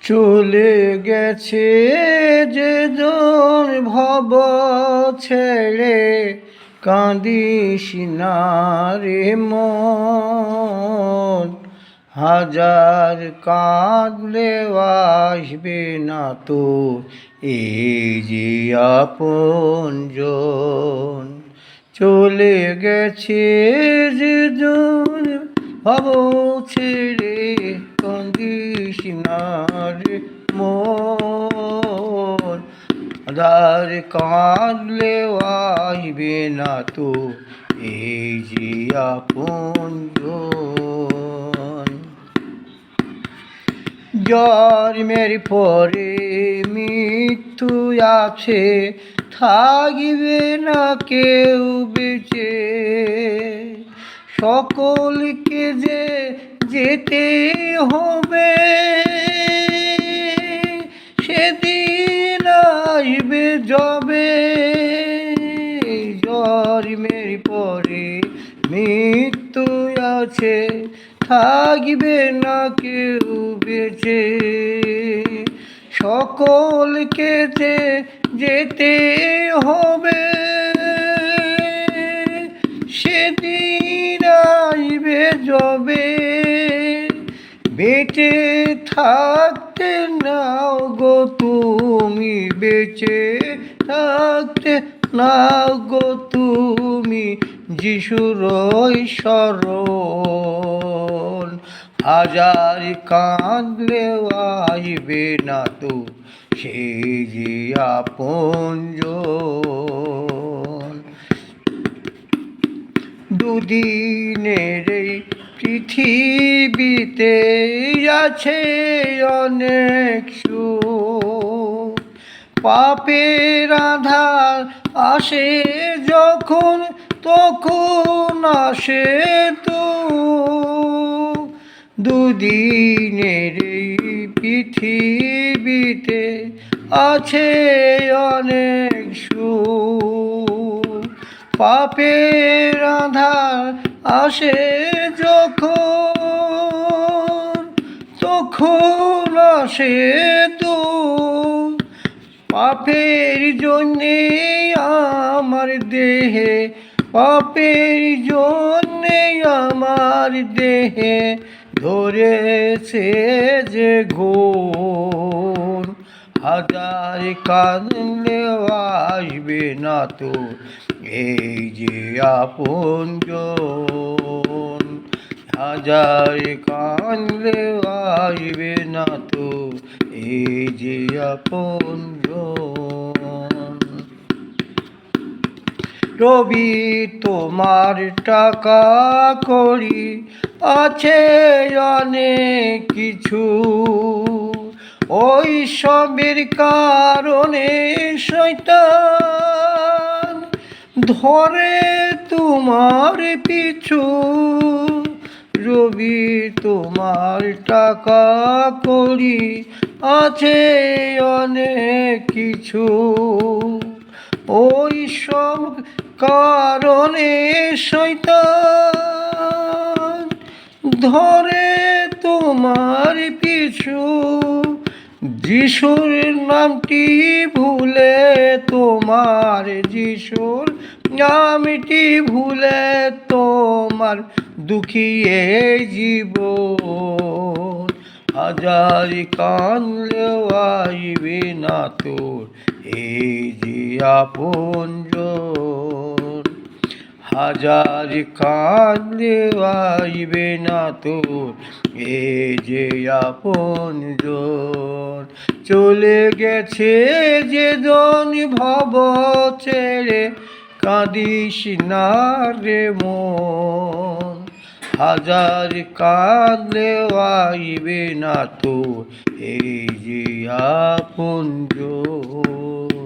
চলে গেছে যে জন ভব ছেড়ে, কাঁদিস না রে মন। হাজার কাঁদলে আসবে না তো এই যে আপনজন। চলে গেছে যে জন ভব ছেড়ে, কাঁদিস না রে মন। হাজার কাঁদলে আসবে না তো এই যে আপনজন। জন্মের পরে মৃত্যু আছে, থাকবে না কেউ বেঁচে। সকলকে যে যেতে হবে, সেদিন আসবে যবে। জন্মের পরে মৃত্যু আছে, থাকবে না কেউ বেঁচে। সকলকে যে যেতে হবে, সেদিন আসবে যবে। বেঁচে থাকতে নাও গো তুমি, বেঁচে থাকতে নাও গো তুমি যিশুর শরণ। হাজার কাঁদলেও আসবে না তো সেই যে আপনজন। দুদিনের এই পৃথিবীতে আছে অনেক সুখ। পাপের আঁধার আসে যখন, তখন আসে তো। দুদিনের এই পৃথিবীতে আছে অনেক সুখ। পাপের আঁধার আসে যখন, তখন আসে তো। পাপের জন্যে আমার দেহে, পাপের জন্যে আমার দেহে ধরেছে যে ঘোর। হাজার কাঁদলেও আসবে না তো এই যে আপনজন। হাজার কাঁদলেও আসবে না তো এই যে আপনজন। রবি তোমার টাকা কড়ি আছে অনেক কিছু, ওই সবের কারণে শয়তান ধরে তোমার পিছু। রবি তোমার টাকা কড়ি আছে অনেক কিছু, ওই সব কারণে শয়তান ধরে তোমার পিছু। যিশুর নামটি ভুলে তোমার, যিশুর নামটি ভুলে তোমার দুঃখিয়ে জীবন। হাজার কাঁদলেও আসবে না তোর এই যে আপনজন। হাজার কাঁদলেও আসবে না তোর এই যে আপনজন। চলে গেছে যে জন ভব ছেড়ে, কাঁদিস না রে মন। হাজার কাঁদলেও আসবে না তোর এই যে আপনজন।